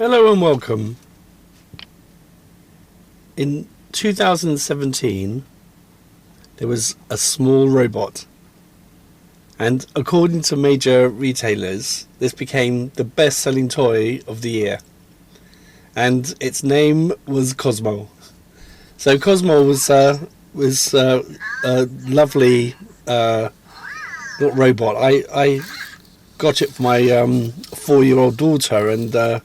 Hello and welcome. In 2017, there was a small robot, and according to major retailers, this became the best-selling toy of the year, and its name was Cozmo. So Cozmo was a lovely little robot. I got it for my 4-year-old daughter, and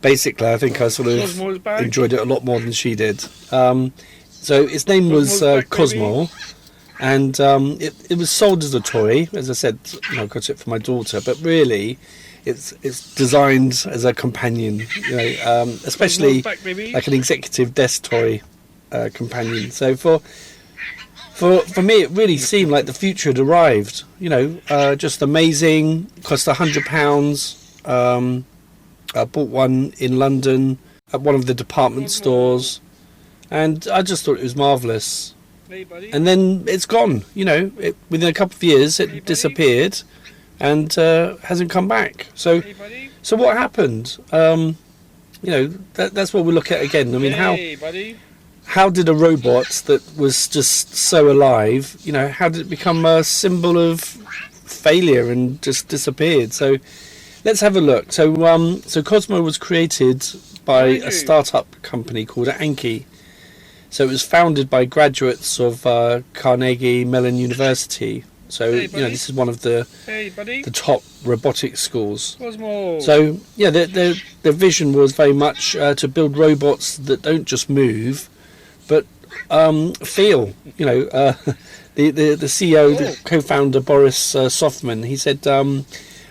basically, I think I sort of enjoyed it a lot more than she did. So its name was Cozmo, and it was sold as a toy. As I said, I got it for my daughter, but really, it's designed as a companion. Especially like an executive desk toy companion. So for me, it really seemed like the future had arrived. Just amazing. Cost £100. I bought one in London at one of the department stores, and I just thought it was marvellous. Hey, buddy. And then it's gone. Within a couple of years, it disappeared, and hasn't come back. So what happened? That's what we'll look at again. I mean, how did a robot that was just so alive? How did it become a symbol of failure and just disappeared? So let's have a look. So Cozmo was created by a startup company called Anki. So it was founded by graduates of Carnegie Mellon University. So this is one of the top robotics schools. Cosmo. So their vision was very much to build robots that don't just move, but feel. The CEO, the co-founder Boris Softman, he said,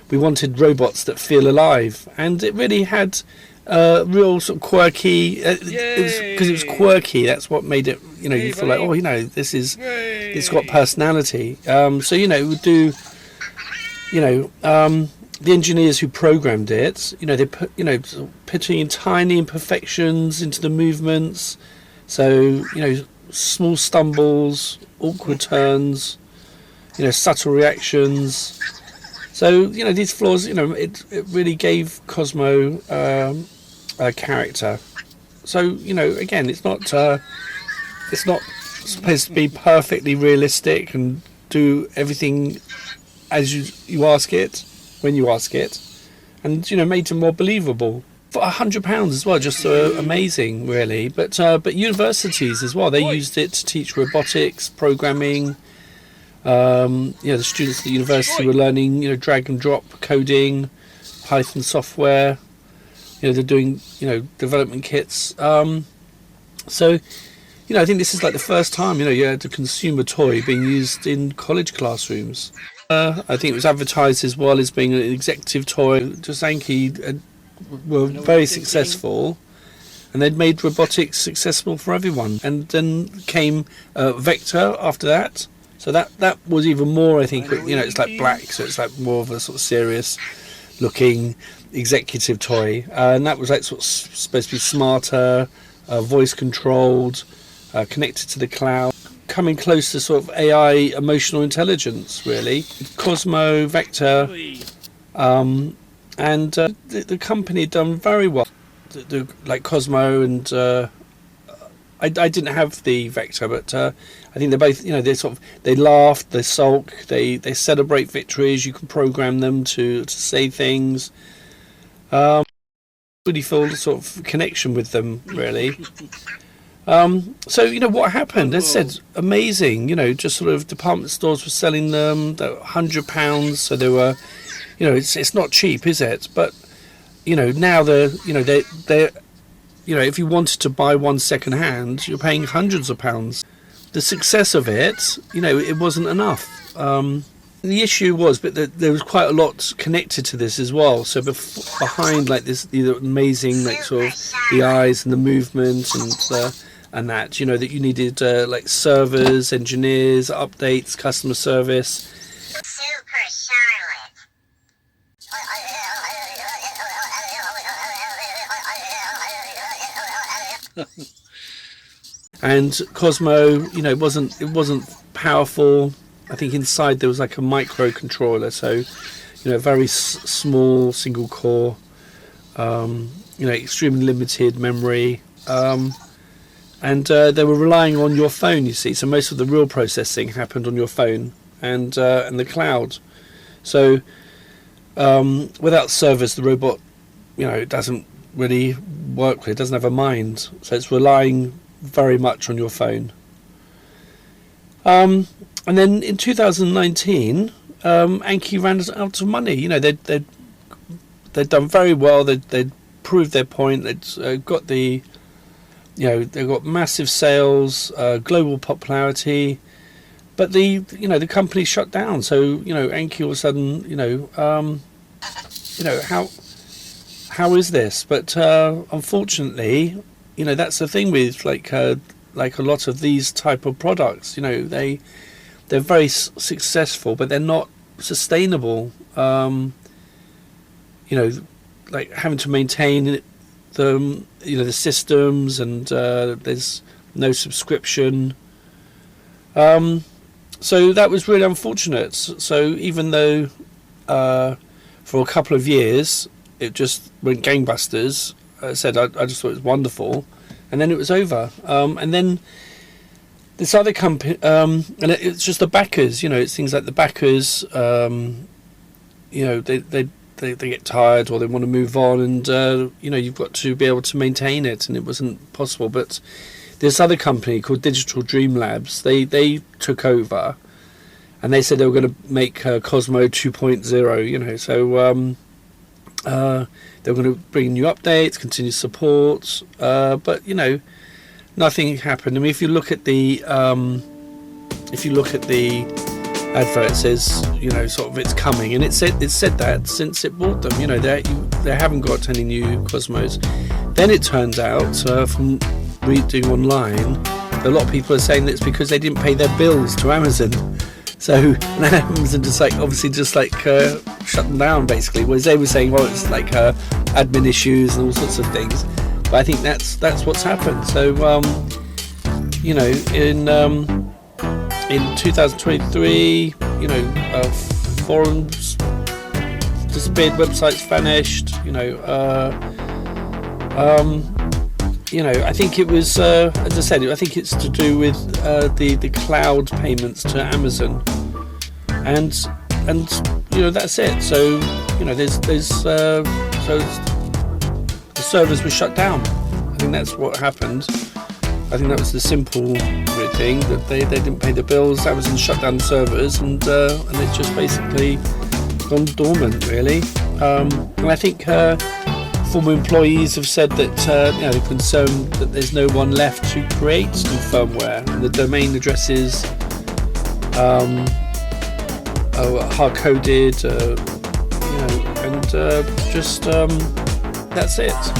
we wanted robots that feel alive, and it really had real sort of quirky. Because it was quirky. That's what made it. You feel like, this is. It's got personality. It would do. The engineers who programmed it, they put, putting in tiny imperfections into the movements. So small stumbles, awkward turns, subtle reactions. So these flaws, it really gave Cozmo a character. So again, it's not supposed to be perfectly realistic and do everything as you ask it when you ask it, and made it more believable. For £100 as well, just amazing, really. But universities as well, they used it to teach robotics, programming. The students at the university were learning, drag and drop coding, Python software. They're doing, development kits. I think this is like the first time, you had a consumer toy being used in college classrooms. I think it was advertised as well as being an executive toy. Just Anki were very successful, and they'd made robotics accessible for everyone. And then came Vector after that. So that was even more, I think, it's like black, so it's like more of a sort of serious looking executive toy. And that was like sort of supposed to be smarter, voice controlled, connected to the cloud, coming close to sort of AI emotional intelligence, really. Cozmo, Vector, and the company had done very well. Like Cozmo and I didn't have the Vector, but I think they're both, they laugh, they sulk, they celebrate victories. You can program them to say things. Really feel a sort of connection with them, really. What happened? As I said, amazing. Just sort of department stores were selling them. They were £100, so they were, it's not cheap, is it? But now they're if you wanted to buy one second hand, you're paying hundreds of pounds. The success of it, it wasn't enough. The issue was, but there was quite a lot connected to this as well. So behind like this, the amazing like sort of the eyes and the movement and that, that you needed like servers, engineers, updates, customer service. Super Charlotte. And Cozmo, it wasn't powerful. I think inside there was like a microcontroller, so a very small single core extremely limited memory, and they were relying on your phone. You see, so most of the real processing happened on your phone and the cloud. So without servers, the robot, it doesn't really work. It doesn't have a mind, so it's relying very much on your phone. And then in 2019, Anki ran out of money. They'd done very well. They'd proved their point. They'd got they got massive sales, global popularity, but the company shut down. So Anki all of a sudden, how is this? But unfortunately, that's the thing with like a lot of these type of products. They're very successful, but they're not sustainable. Like having to maintain the systems, and there's no subscription. So that was really unfortunate. So even though for a couple of years it just went gangbusters, I just thought it was wonderful, and then it was over. And then this other company, and it's just the backers. It's things like the backers. They get tired, or they want to move on, and you've got to be able to maintain it, and it wasn't possible. But this other company called Digital Dream Labs, they took over, and they said they were going to make Cozmo 2.0. So they were going to bring new updates, continue support, but nothing happened. I mean, if you look at the advert, it says sort of it's coming, and it said that since it bought them. They haven't got any new Cosmos. Then it turns out from reading online, a lot of people are saying that it's because they didn't pay their bills to Amazon. So Amazon just shut them down basically. Whereas they were saying, well, it's like admin issues and all sorts of things. But I think that's what's happened. So in 2023, forums disappeared, websites vanished. I think it was, as I said, I think it's to do with the cloud payments to Amazon, and that's it. So so the servers were shut down. I think that's what happened. I think that was the simple thing, that they didn't pay the bills. Amazon shut down the servers, and it's just basically gone dormant, really. And I think former employees have said that they're concerned that there's no one left to create new firmware, and the domain addresses are hard coded, and that's it.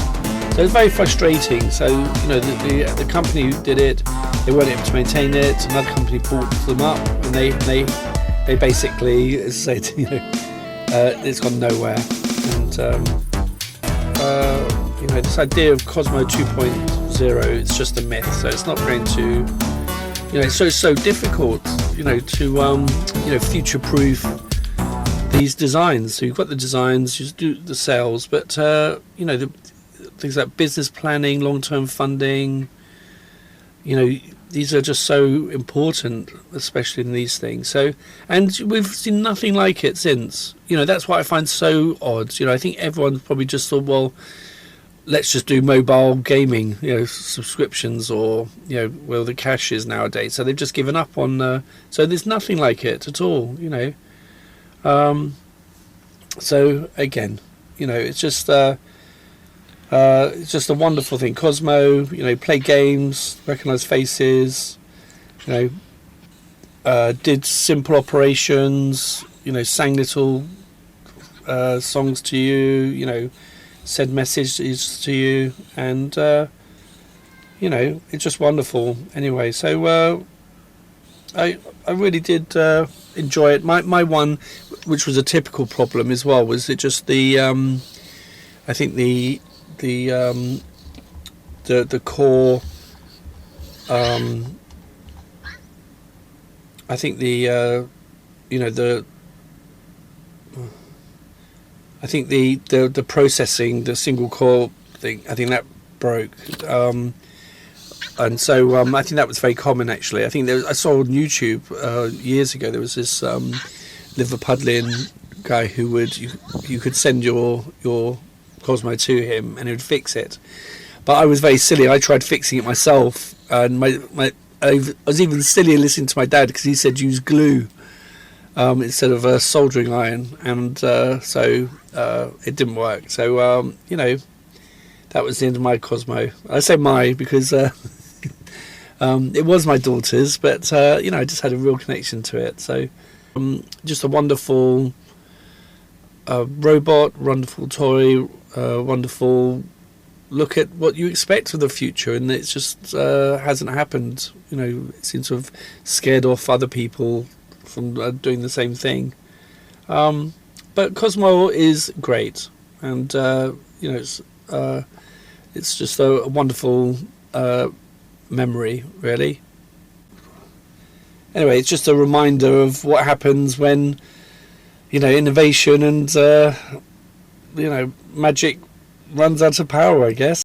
So it's very frustrating. So the company who did it, they weren't able to maintain it. Another company bought them up, and they basically, as I said, it's gone nowhere. And this idea of Cozmo 2.0, it's just a myth. So it's not going to, it's so difficult, to future-proof these designs. So you've got the designs, you do the sales, but things like business planning, long-term funding, these are just so important, especially in these things. So, and we've seen nothing like it since. That's what I find so odd. I think everyone probably just thought, well, let's just do mobile gaming, subscriptions, or well, the cash is nowadays. So they've just given up on. So there's nothing like it at all. So again, it's just. It's just a wonderful thing. Cozmo, play games, recognise faces, did simple operations, sang little songs to you, said messages to you, and it's just wonderful. Anyway, so I really did enjoy it. My one, which was a typical problem as well, was it just the I think the core. I think the I think the processing, the single core I think that broke. And so I think that was very common, actually. I think I saw on YouTube years ago, there was this Liverpudlian guy who you could send your Cozmo to him and he would fix it. But I was very silly. I tried fixing it myself, and I was even sillier listening to my dad because he said use glue instead of a soldering iron, and so it didn't work. So that was the end of my Cozmo. I say my because it was my daughter's, but I just had a real connection to it. So just a wonderful robot, wonderful toy, wonderful look at what you expect for the future, and it just hasn't happened. It seems to have scared off other people from doing the same thing. But Cozmo is great, and it's just a wonderful memory, really. Anyway, it's just a reminder of what happens when innovation and magic runs out of power, I guess.